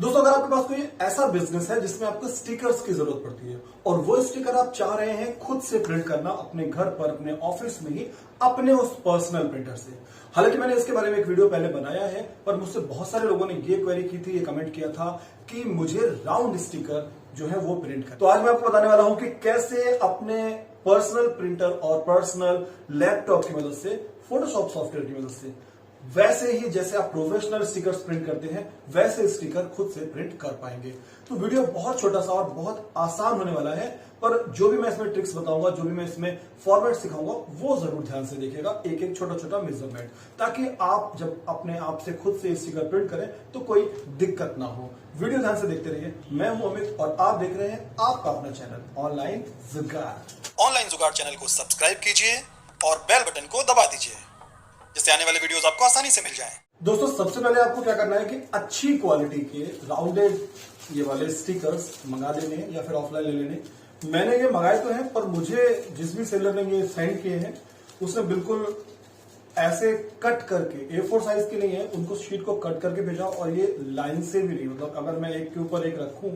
दोस्तों, अगर आपके पास कोई ऐसा बिजनेस है जिसमें आपको स्टिकर्स की जरूरत पड़ती है और वो स्टिकर आप चाह रहे हैं खुद से प्रिंट करना अपने घर पर, अपने ऑफिस में ही, अपने उस पर्सनल प्रिंटर से। हालांकि मैंने इसके बारे में एक वीडियो पहले बनाया है, पर मुझसे बहुत सारे लोगों ने ये क्वेरी की थी, ये कमेंट किया था कि मुझे राउंड स्टिकर जो है वो प्रिंट कर। तो आज मैं आपको बताने वाला हूं कि कैसे अपने पर्सनल प्रिंटर और पर्सनल लैपटॉप की मदद से, फोटोशॉप सॉफ्टवेयर की मदद से, वैसे ही जैसे आप प्रोफेशनल स्टिकर्स प्रिंट करते हैं वैसे स्टिकर खुद से प्रिंट कर पाएंगे। तो वीडियो बहुत छोटा सा और बहुत आसान होने वाला है, पर जो भी मैं इसमें ट्रिक्स बताऊंगा, जो भी मैं इसमें फॉर्मेट सिखाऊंगा, वो जरूर ध्यान से देखिएगा, एक एक छोटा छोटा मेजरमेंट, ताकि आप जब अपने आप से खुद से स्टिकर प्रिंट करें तो कोई दिक्कत ना हो। वीडियो ध्यान से देखते रहिए। मैं हूं अमित और आप देख रहे हैं आपका अपना चैनल ऑनलाइन जुगाड़। ऑनलाइन जुगाड़ चैनल को सब्सक्राइब कीजिए और बेल बटन को दबा दीजिए, जिससे आने वाले वीडियोस आपको आसानी से मिल जाएं। दोस्तों, सबसे पहले आपको क्या करना है कि अच्छी क्वालिटी के राउंडेड ये वाले स्टिकर्स मंगा लेने हैं या फिर ऑफलाइन ले लेने। मैंने ये मंगाए तो हैं, पर मुझे जिस भी सेलर ने ये सेंड किए हैं उसने बिल्कुल ऐसे कट करके, A4 साइज के नहीं है, उनको शीट को कट करके भेजा और ये लाइन से भी नहीं, मतलब अगर मैं एक के ऊपर एक रखूं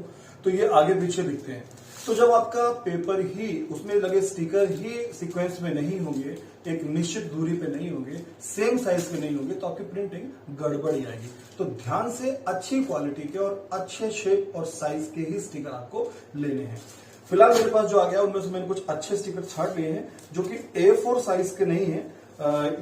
तो ये आगे पीछे दिखते हैं। तो जब आपका पेपर ही, उसमें लगे स्टिकर ही सीक्वेंस में नहीं होंगे, एक निश्चित दूरी पे नहीं होंगे, सेम साइज के नहीं होंगे, तो आपकी प्रिंटिंग गड़बड़ी आएगी। तो ध्यान से अच्छी क्वालिटी के और अच्छे शेप और साइज के ही स्टिकर आपको लेने हैं। फिलहाल मेरे पास जो आ गया उनमें से मैंने कुछ अच्छे स्टिकर छांट लिए हैं जो कि A4 साइज के नहीं है।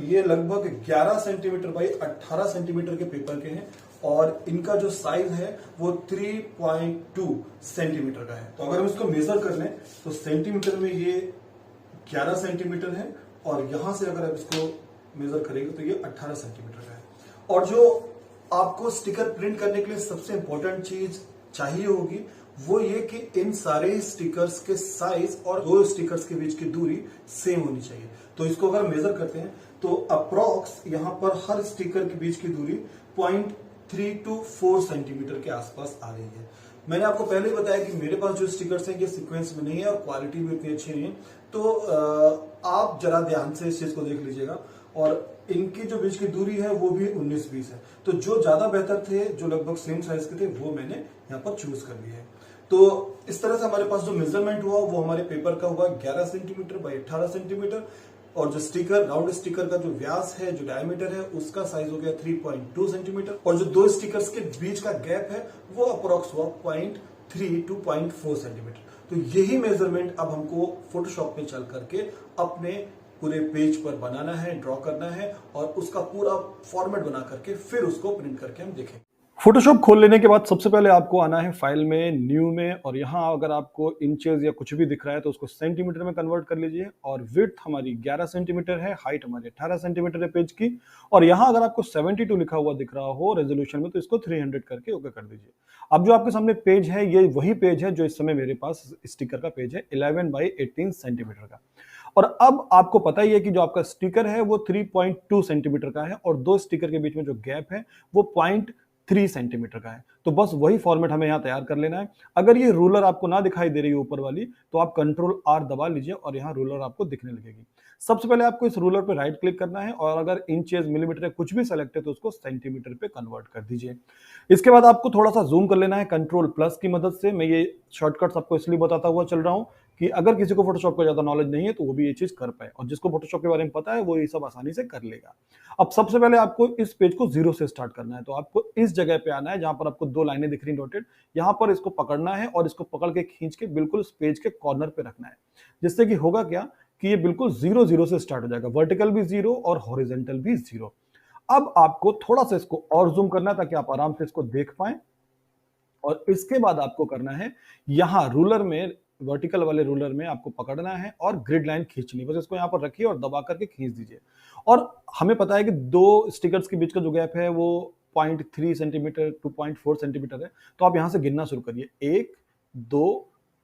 ये लगभग 11 सेंटीमीटर बाई 18 सेंटीमीटर के पेपर के हैं और इनका जो साइज है वो 3.2 सेंटीमीटर का है। तो अगर हम इसको मेजर कर लें तो सेंटीमीटर में ये 11 सेंटीमीटर है और यहां से अगर आप इसको मेजर करेंगे तो ये 18 सेंटीमीटर का है। और जो आपको स्टिकर प्रिंट करने के लिए सबसे इंपॉर्टेंट चीज चाहिए होगी वो ये कि इन सारे स्टिकर्स के साइज और दो स्टिकर्स के बीच की दूरी सेम होनी चाहिए। तो इसको अगर मेजर करते हैं तो अप्रॉक्स यहां पर हर स्टिकर के बीच की दूरी 0.3 to 4 सेंटीमीटर के आसपास आ रही है। मैंने आपको पहले ही बताया कि मेरे पास जो स्टिकर्स हैं ये सीक्वेंस में नहीं है और क्वालिटी भी उतनी अच्छी नहीं है। तो आप जरा ध्यान से इस चीज को देख लीजिएगा। और इनकी जो बीच की दूरी है वो भी 19-20 है। तो जो ज्यादा बेहतर थे, जो लगभग सेम साइज के थे, वो मैंने यहाँ पर चूज कर लिए हैं। तो इस तरह से हमारे पास जो मेजरमेंट हुआ वो हमारे पेपर का हुआ 11 सेंटीमीटर बाई 18 सेंटीमीटर और जो स्टिकर, राउंड स्टिकर का जो व्यास है, जो डायमीटर है, उसका साइज हो गया 3.2 सेंटीमीटर और जो दो स्टिकर्स के बीच का गैप है वो अप्रोक्स हुआ 0.3 to 0.4 सेंटीमीटर। तो यही मेजरमेंट अब हमको फोटोशॉप में चल करके अपने पूरे पेज पर बनाना है, ड्रॉ करना है और उसका पूरा फॉर्मेट बना करके फिर उसको प्रिंट करके हम देखें। फोटोशॉप खोल लेने के बाद सबसे पहले आपको आना है फाइल में, न्यू में, और यहाँ अगर आपको इंचेस या कुछ भी दिख रहा है तो उसको सेंटीमीटर में कन्वर्ट कर लीजिए। और विड्थ हमारी 11 सेंटीमीटर है, हाइट हमारी 18 सेंटीमीटर है पेज की। और यहाँ अगर आपको 72 लिखा हुआ दिख रहा हो रेजोल्यूशन में तो इसको 300 करके ओके कर दीजिए। अब जो आपके सामने पेज है ये वही पेज है जो इस समय मेरे पास स्टिकर का पेज है, 11 बाई 18 सेंटीमीटर का। और अब आपको पता ही है कि जो आपका स्टिकर है वो 3.2 सेंटीमीटर का है और दो स्टिकर के बीच में जो गैप है वो 0.3 सेंटीमीटर का है। तो बस वही फॉर्मेट हमें यहाँ तैयार कर लेना है। अगर ये रूलर आपको ना दिखाई दे रही है ऊपर वाली, तो आप कंट्रोल R दबा लीजिए और यहाँ रूलर आपको दिखने लगेगी। सबसे पहले आपको इस रूलर पे राइट क्लिक करना है और अगर इंचेस, मिलीमीटर कुछ भी सेलेक्ट है तो उसको सेंटीमीटर पे कन्वर्ट कर दीजिए। इसके बाद आपको थोड़ा सा जूम कर लेना है कंट्रोल प्लस की मदद से। मैं ये शॉर्टकट्स आपको इसलिए बताता हुआ चल रहा हूँ कि अगर किसी को फोटोशॉप का ज्यादा नॉलेज नहीं है तो वो भी ये चीज कर पाए, और जिसको फोटोशॉप के बारे में पता है वो ये सब आसानी से कर लेगा। अब सबसे पहले आपको इस पेज को 0 से स्टार्ट करना है। तो आपको इस जगह पे आना है जहां पर आपको दो लाइनें दिख रही डॉटेड, यहां पर इसको पकड़ना है और इसको पकड़ के खींच के बिल्कुल इस पेज के कॉर्नर पे रखना है। जिससे कि होगा क्या कि ये बिल्कुल 0 से स्टार्ट हो जाएगा, वर्टिकल भी 0 और हॉरिजॉन्टल भी 0। अब आपको थोड़ा सा इसको और जूम करना है ताकि आप आराम से इसको देख पाएं। और इसके बाद आपको करना है यहां रूलर में, वर्टिकल वाले रूलर में आपको पकड़ना है और ग्रिड लाइन खींचनी, बस इसको यहां पर रखिए और दबा करके खींच दीजिए। और हमें पता है कि दो स्टिकर्स के बीच का जो गैप है वो 0.3 सेंटीमीटर टू 0.4 सेंटीमीटर है। तो आप यहां से गिनना शुरू करिए, 1 2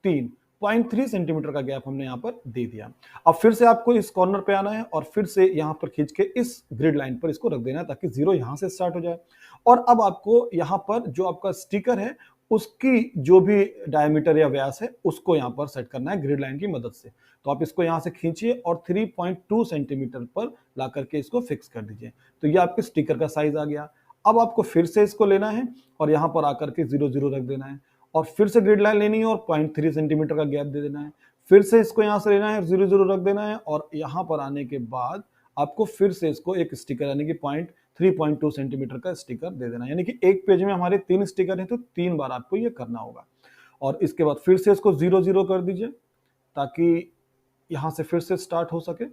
3, 0.3 सेंटीमीटर का गैप हमने यहां पर दे दिया। अब फिर से आपको इस कॉर्नर पे आना है और फिर से यहां पर खींच के इस ग्रिड लाइन पर इसको रख देना है ताकि 0 यहां से स्टार्ट हो जाए। और अब आपको यहां पर जो आपका स्टिकर है उसकी जो भी डायमीटर या व्यास है उसको यहां पर सेट करना है ग्रिड लाइन की मदद से। तो आप इसको यहां से खींचिए और 3.2 सेंटीमीटर पर ला करके इसको फिक्स कर दीजिए। तो ये आपके स्टिकर का साइज आ गया। अब आपको फिर से इसको लेना है और यहाँ पर आकर के 0 0 रख देना है और फिर से ग्रिड लाइन लेनी है और 0.3 सेंटीमीटर का गैप दे देना है। फिर से इसको यहाँ से लेना है, 0 0 रख देना है और यहाँ पर आने के बाद आपको फिर से इसको एक स्टिकर यानी कि 3.2 सेंटीमीटर का स्टिकर दे देना है। यानी कि एक पेज में हमारे 3 स्टिकर हैं तो 3 बार आपको ये करना होगा। और इसके बाद फिर से इसको 0 0 कर दीजिए ताकि यहाँ से फिर से स्टार्ट हो सके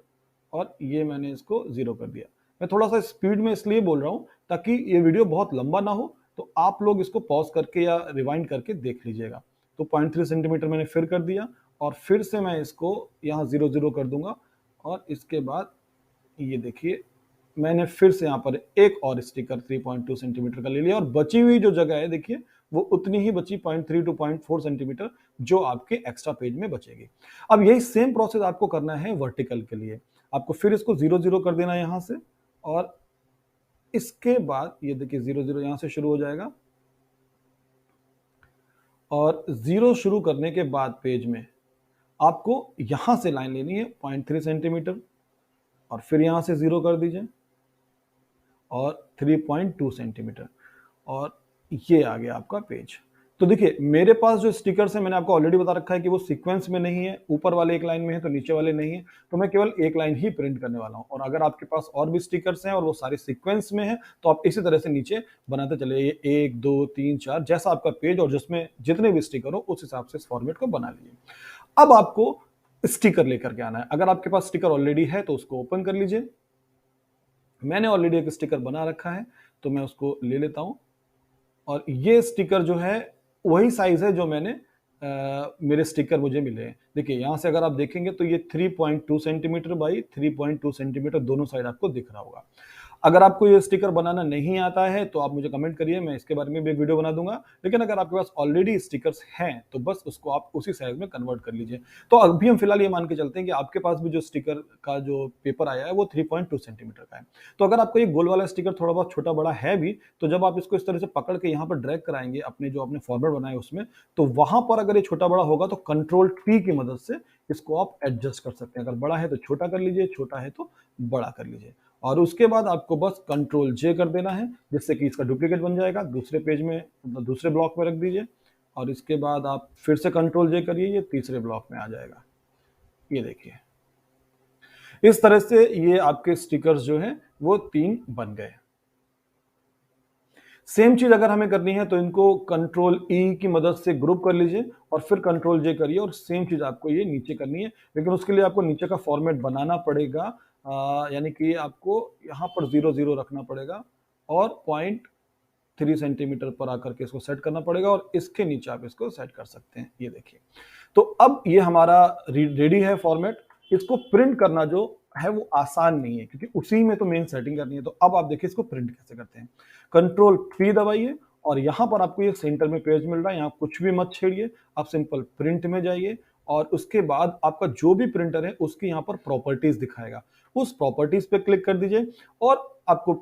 और ये मैंने इसको 0 कर दिया। मैं थोड़ा सा स्पीड में इसलिए बोल रहा हूँ ताकि ये वीडियो बहुत लंबा ना हो, तो आप लोग इसको पॉज करके या रिवाइंड करके देख लीजिएगा। तो 0.3 सेंटीमीटर मैंने फिर कर दिया और फिर से मैं इसको यहाँ 0 0 कर दूंगा और इसके बाद ये देखिए मैंने फिर से यहाँ पर एक और स्टिकर 3.2 सेंटीमीटर का ले लिया और बची हुई जो जगह है देखिए वो उतनी ही बची 0.3 to 0.4 सेंटीमीटर जो आपके एक्स्ट्रा पेज में बचेगी। अब यही सेम प्रोसेस आपको करना है वर्टिकल के लिए। आपको फिर इसको 0 0 कर देना है यहाँ से और इसके बाद ये देखिए 0 0 यहाँ से शुरू हो जाएगा और 0 शुरू करने के बाद पेज में आपको यहाँ से लाइन लेनी है 0.3 सेंटीमीटर और फिर यहाँ से 0 कर दीजिए और 3.2 सेंटीमीटर और ये आ गया आपका पेज। तो देखिए मेरे पास जो स्टिकर्स है मैंने आपको ऑलरेडी बता रखा है कि वो सीक्वेंस में नहीं है, ऊपर वाले एक लाइन में है तो नीचे वाले नहीं है, तो मैं केवल एक लाइन ही प्रिंट करने वाला हूं। और अगर आपके पास और भी स्टिकर्स हैं और वो सारे सीक्वेंस में है तो आप इसी तरह से नीचे बनाते चले 1 2 3 4 जैसा आपका पेज और जिसमें जितने भी स्टिकर हो उस हिसाब से इस फॉर्मेट को बना लीजिए। अब आपको स्टिकर लेकर के आना है। अगर आपके पास स्टिकर ऑलरेडी है तो उसको ओपन कर लीजिए। मैंने ऑलरेडी एक स्टिकर बना रखा है तो मैं उसको ले लेता हूं और ये स्टिकर जो है वही साइज है जो मैंने मेरे स्टिकर मुझे मिले हैं। देखिए यहां से अगर आप देखेंगे तो ये 3.2 सेंटीमीटर बाई 3.2 सेंटीमीटर दोनों साइड आपको दिख रहा होगा। अगर आपको ये स्टिकर बनाना नहीं आता है तो आप मुझे कमेंट करिए, मैं इसके बारे में भी एक वीडियो बना दूंगा। लेकिन अगर आपके पास ऑलरेडी स्टिकर्स हैं तो बस उसको आप उसी साइज में कन्वर्ट कर लीजिए। तो अभी हम फिलहाल ये मान के चलते हैं कि आपके पास भी जो स्टिकर का जो पेपर आया है वो 3.2 सेंटीमीटर का है। तो अगर आपको ये गोल वाला स्टिकर थोड़ा बहुत छोटा बड़ा है भी तो जब आप इसको इस तरह से पकड़ के यहाँ पर ड्रैग कराएंगे अपने जो आपने फॉर्मेट बनाए उसमें, तो वहां पर अगर ये छोटा बड़ा होगा तो Ctrl+T की मदद से इसको आप एडजस्ट कर सकते हैं। अगर बड़ा है तो छोटा कर लीजिए, छोटा है तो बड़ा कर लीजिए। और उसके बाद आपको बस Ctrl+J कर देना है जिससे कि इसका डुप्लीकेट बन जाएगा। दूसरे पेज में दूसरे ब्लॉक में रख दीजिए और इसके बाद आप फिर से Ctrl+J करिए, ये तीसरे ब्लॉक में आ जाएगा। ये देखिए इस तरह से ये आपके स्टिकर्स जो हैं वो 3 बन गए। सेम चीज अगर हमें करनी है तो इनको Ctrl+E की मदद से ग्रुप कर लीजिए और फिर Ctrl+J करिए और सेम चीज आपको ये नीचे करनी है। लेकिन उसके लिए आपको नीचे का फॉर्मेट बनाना पड़ेगा, यानी कि आपको यहाँ पर 0 0 रखना पड़ेगा और 0.3 सेंटीमीटर पर आकर के इसको सेट करना पड़ेगा और इसके नीचे आप इसको सेट कर सकते हैं। ये देखिए तो अब ये हमारा रेडी है फॉर्मेट। इसको प्रिंट करना जो है वो आसान नहीं है क्योंकि उसी में तो मेन सेटिंग करनी है। तो अब आप देखिए इसको प्रिंट कैसे करते हैं। Ctrl+P दबाइए और यहाँ पर आपको ये सेंटर में पेज मिल रहा है, यहाँ कुछ भी मत छेड़िए, आप सिंपल प्रिंट में जाइए और उसके बाद आपका जो भी प्रिंटर है उसकी यहाँ पर प्रॉपर्टीज दिखाएगा, उस प्रॉपर्टीज पे क्लिक कर दीजिए और आपको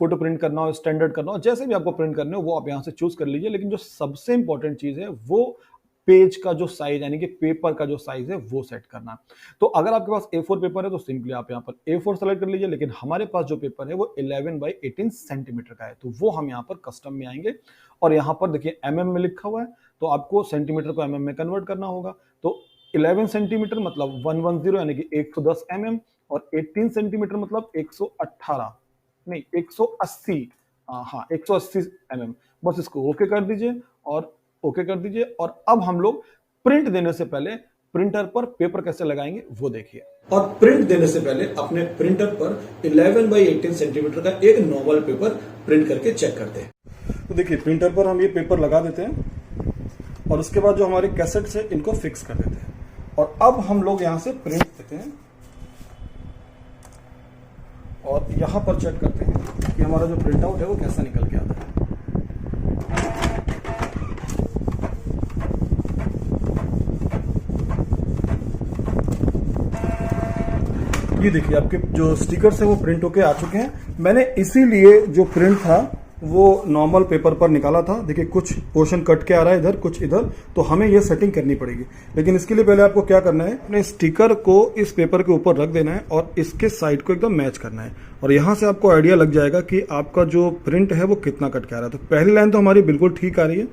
फोटो प्रिंट करना हो, स्टैंडर्ड करना हो, जैसे भी आपको प्रिंट करने हो वो आप यहाँ से चूज कर लीजिए। लेकिन जो सबसे इंपॉर्टेंट चीज है वो पेज का जो साइज यानी कि पेपर का जो साइज है वो सेट करना। तो अगर आपके पास A4 पेपर है तो सिंपली आप यहाँ पर A4 सेलेक्ट कर लीजिए। लेकिन हमारे पास जो पेपर है वो 11 बाई 18 सेंटीमीटर का है तो वो हम यहाँ पर कस्टम में आएंगे और यहाँ पर देखिए mm में लिखा हुआ है तो आपको सेंटीमीटर को mm में कन्वर्ट करना होगा। तो 11 सेंटीमीटर मतलब 110 यानी कि 110 mm और 18 सेंटीमीटर मतलब 118 नहीं 180 हाँ 180 mm। बस इसको ओके कर दीजिए और ओके कर दीजिए। और अब हम लोग प्रिंट देने से पहले प्रिंटर पर पेपर कैसे लगाएंगे वो देखिए। और प्रिंट देने से पहले अपने प्रिंटर पर 11 बाई 18 सेंटीमीटर का एक नॉर्मल पेपर प्रिंट करके चेक करते हैं। तो देखिए प्रिंटर पर हम ये पेपर लगा देते हैं और उसके बाद जो हमारे कैसेट्स है इनको फिक्स कर देते हैं और अब हम लोग यहां से प्रिंट देते हैं और यहां पर चेक करते हैं कि हमारा जो प्रिंट आउट है वो कैसा निकल के आता है। ये देखिए आपके जो स्टिकर्स है वो प्रिंट होके आ चुके हैं। मैंने इसीलिए जो प्रिंट था वो नॉर्मल पेपर पर निकाला था। देखिए कुछ पोर्शन कट के आ रहा है इधर, कुछ इधर, तो हमें ये सेटिंग करनी पड़ेगी। लेकिन इसके लिए पहले आपको क्या करना है, अपने स्टिकर को इस पेपर के ऊपर रख देना है और इसके साइड को एकदम मैच करना है और यहाँ से आपको आइडिया लग जाएगा कि आपका जो प्रिंट है वो कितना कट के आ रहा है। तो पहली लाइन तो हमारी बिल्कुल ठीक आ रही है,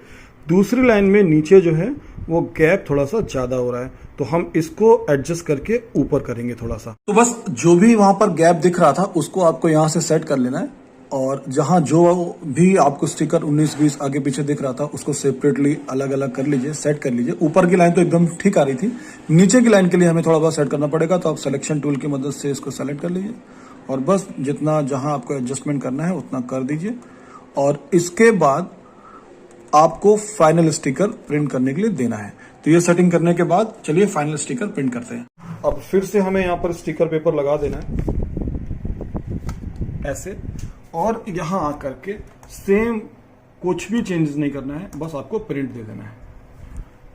दूसरी लाइन में नीचे जो है वो गैप थोड़ा सा ज्यादा हो रहा है, तो हम इसको एडजस्ट करके ऊपर करेंगे थोड़ा सा। तो बस जो भी वहां पर गैप दिख रहा था उसको आपको यहाँ से सेट कर लेना है और जहां जो भी आपको स्टिकर 19-20 आगे पीछे दिख रहा था उसको सेपरेटली अलग अलग कर लीजिए, सेट कर लीजिए। ऊपर की लाइन तो एकदम ठीक आ रही थी, नीचे की लाइन के लिए हमें थोड़ा बहुत सेट करना पड़ेगा, तो आप सिलेक्शन टूल की मदद से इसको सेलेक्ट कर लीजिए और बस जितना जहां आपको एडजस्टमेंट करना है उतना कर दीजिए। और इसके बाद आपको फाइनल स्टिकर प्रिंट करने के लिए देना है। तो ये सेटिंग करने के बाद चलिए फाइनल स्टिकर प्रिंट करते हैं। अब फिर से हमें यहाँ पर स्टिकर पेपर लगा देना है ऐसे, और यहाँ आकर के सेम कुछ भी चेंजेस नहीं करना है, बस आपको प्रिंट दे देना है।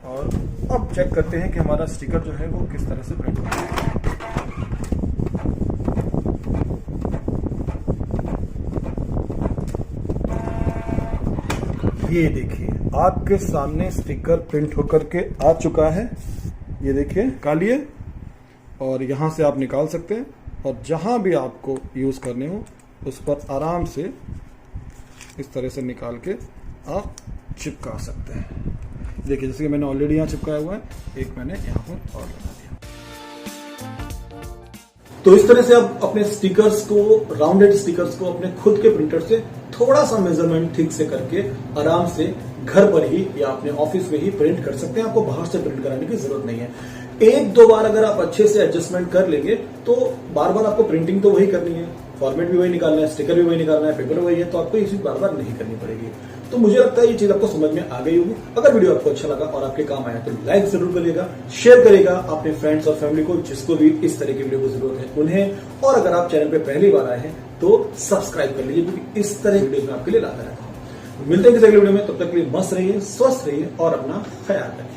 और अब चेक करते हैं कि हमारा स्टिकर जो है वो किस तरह से प्रिंट होता है। ये देखिए आपके सामने स्टिकर प्रिंट होकर के आ चुका है। ये देखिए निकालिए और यहाँ से आप निकाल सकते हैं और जहां भी आपको यूज करने हो उस पर आराम से इस तरह से निकाल के आप चिपका सकते हैं। देखिए जैसे कि मैंने ऑलरेडी यहाँ चिपकाया हुआ है, एक मैंने यहाँ पर और लगा दिया। तो इस तरह से आप अपने स्टिकर्स को, राउंडेड स्टिकर्स को अपने खुद के प्रिंटर से थोड़ा सा मेजरमेंट ठीक से करके आराम से घर पर ही या अपने ऑफिस में ही प्रिंट कर सकते हैं। आपको बाहर से प्रिंट कराने की जरूरत नहीं है। एक दो बार अगर आप अच्छे से एडजस्टमेंट कर लेंगे तो बार बार आपको प्रिंटिंग तो वही करनी है, फॉर्मेट भी वही निकालना है, स्टिकर भी वही निकालना है, पेपर वही है, तो आपको ये चीज बार बार नहीं करनी पड़ेगी। तो मुझे लगता है ये चीज आपको समझ में आ गई होगी। अगर वीडियो आपको अच्छा लगा और आपके काम आया तो लाइक जरूर करिएगा, शेयर करिएगा अपने फ्रेंड्स और फैमिली को जिसको भी इस तरह की वीडियो की जरूरत है उन्हें। और अगर आप चैनल पे पहली बार आए हैं तो सब्सक्राइब कर लीजिए, क्योंकि इस तरह की वीडियो मैं आपके लिए लाता रहता हूँ। मिलते हैं किसी अगले वीडियो में, तब तक के लिए मस्त रहिए, स्वस्थ रहिए और अपना ख्याल रखिए।